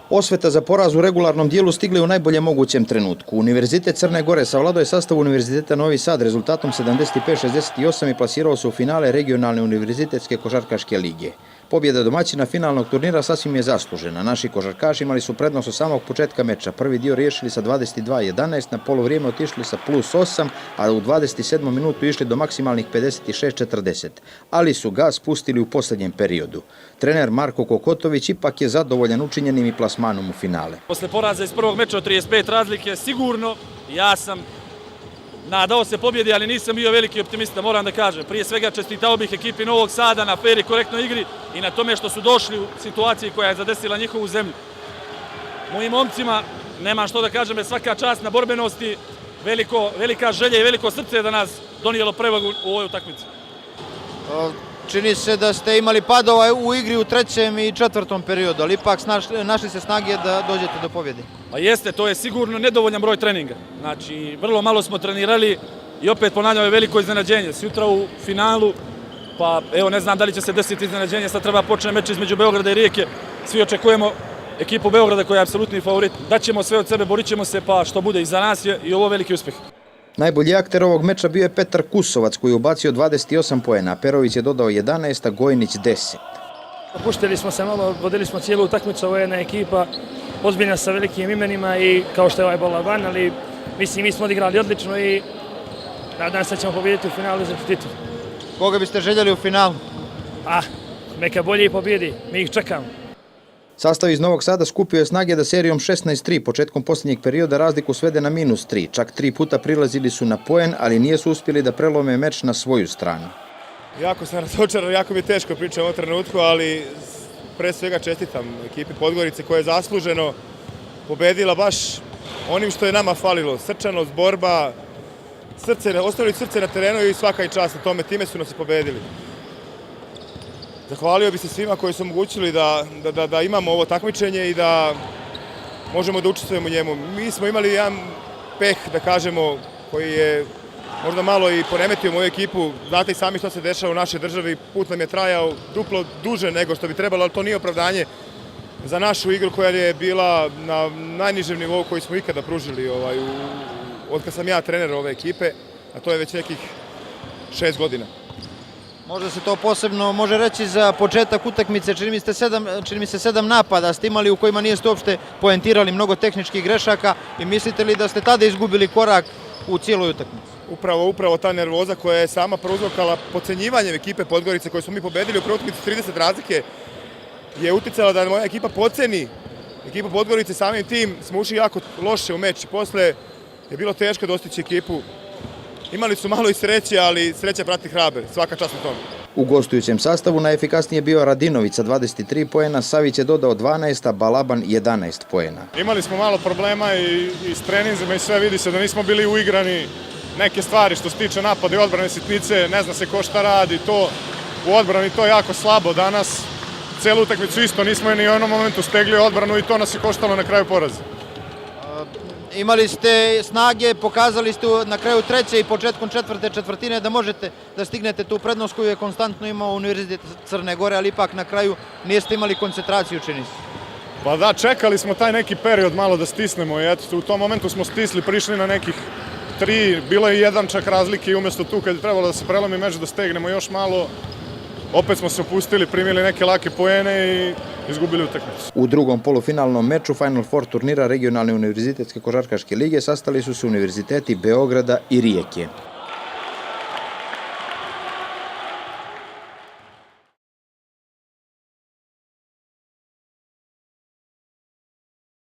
Osveta za poraz u regularnom dijelu stigla je u najboljem mogućem trenutku. Univerzitet Crne Gore savladao je sastav Univerziteta Novi Sad rezultatom 75-68 i plasirao se u finale regionalne univerzitetske košarkaške lige. Pobjeda domaćina finalnog turnira sasvim je zaslužena. Naši košarkaši imali su prednost od samog početka meča. Prvi dio riješili sa 22-11, na polovrijeme otišli sa +8, a u 27. minutu išli do maksimalnih 56-40. Ali su gas pustili u posljednjem periodu. Trener Marko Kokotović ipak je zadovoljan učinjenim i plasmanom u finale. Posle poraza iz prvog meča od 35 razlike, sigurno ja sam nadao se pobjedi, ali nisam bio veliki optimista, moram da kažem. Prije svega čestitao bih ekipi Novog Sada na fer i korektnoj igri i na tome što su došli u situaciji koja je zadesila njihovu zemlju. Mojim momcima, nemam što da kažem, je svaka čast na borbenosti, velika želja i veliko srce da nas donijelo prevagu u ovoj utakmici. Čini se da ste imali padova u igri u trećem i četvrtom periodu, ali ipak našli se snage da dođete do pobjede. Pa jeste, to je sigurno nedovoljan broj treninga. Znači, vrlo malo smo trenirali i opet ponavljamo veliko iznenađenje. Sutra u finalu, pa evo ne znam da li će se desiti iznenađenje, sad treba počne meč između Beograda i Rijeke. Svi očekujemo ekipu Beograda koja je apsolutni favorit. Daćemo sve od sebe, borit ćemo se, pa što bude iza nas je i ovo veliki uspjeh. Najbolji akter ovog meča bio je Petar Kusovac koji je ubacio 28 poena, Perović je dodao 11, a Gojnić 10. Opuštili smo se malo, vodili smo cijelu utakmicu, ovo je jedna ekipa ozbiljna sa velikim imenima i kao što je ovaj Balaban, ali mislim mi smo odigrali odlično i nadam se da ćemo pobjediti u finalu za titul. Koga biste željeli u finalu? Neka bolje pobjedi, mi ih čekamo. Sastav iz Novog Sada skupio je snage da serijom 16-3 početkom posljednjeg perioda razliku svede na -3. Čak 3 puta prilazili su na poen, ali nisu uspjeli da prelome meč na svoju stranu. Jako sam razočaran, jako mi je teško pričati u ovom trenutku, ali pre svega čestitam ekipi Podgorice koja je zasluženo pobedila baš onim što je nama falilo. Srčanost, borba, ostavili srce na terenu i svaka im čast na tome, time su nas i pobedili. Zahvalio bi se svima koji su omogućili da imamo ovo takmičenje i da možemo da učestvujemo u njemu. Mi smo imali jedan peh, da kažemo, koji je možda malo i poremetio moju ekipu. Znate i sami što se dešava u našoj državi. Put nam je trajao duplo duže nego što bi trebalo, ali to nije opravdanje za našu igru koja je bila na najnižem nivou koji smo ikada pružili od kad sam ja trener ove ekipe, a to je već nekih 6 godina. Možda se to posebno može reći za početak utakmice, čini mi se 7 napada ste imali u kojima niste uopšte poentirali, mnogo tehničkih grešaka i mislite li da ste tada izgubili korak u cijeloj utakmici? Upravo ta nervoza koja je sama prouzrokovala podcenjivanjem ekipe Podgorice koju smo mi pobedili u prvoj utakmici 30 razlike je uticala da moja ekipa podceni ekipu Podgorice, samim tim smo ušli jako loše u meč. Posle je bilo teško dostići ekipu. Imali su malo i sreće, ali sreća prati hrabre, svaka čast na tome. U gostujućem sastavu najefikasnije je bio Radinović sa 23 poena, Savić je dodao 12, a Balaban 11 poena. Imali smo malo problema i s treninzima i sve, vidi se da nismo bili uigrani. Neke stvari što se tiče napada i odbrane sitnice, ne zna se ko šta radi, to u odbrani to je jako slabo danas. Celu utakmicu isto nismo ni u jednom momentu stegli odbranu i to nas je koštalo na kraju poraza. Imali ste snage, pokazali ste na kraju treće i početkom četvrte četvrtine da možete da stignete tu prednost koju je konstantno imao Univerzitet Crne Gore, ali ipak na kraju niste imali koncentraciju, čini se. Pa da, čekali smo taj neki period malo da stisnemo i eto, u tom momentu smo stisli, prišli na nekih 3, bilo je 1 čak razlike i umjesto tu kad je trebalo da se prelomi meč da stegnemo još malo, opet smo se opustili, primili neke lake poene i izgubili utakmicu. U drugom polufinalnom meču Final Four turnira regionalne univerzitetske košarkaške lige sastali su se univerziteti Beograda i Rijeke.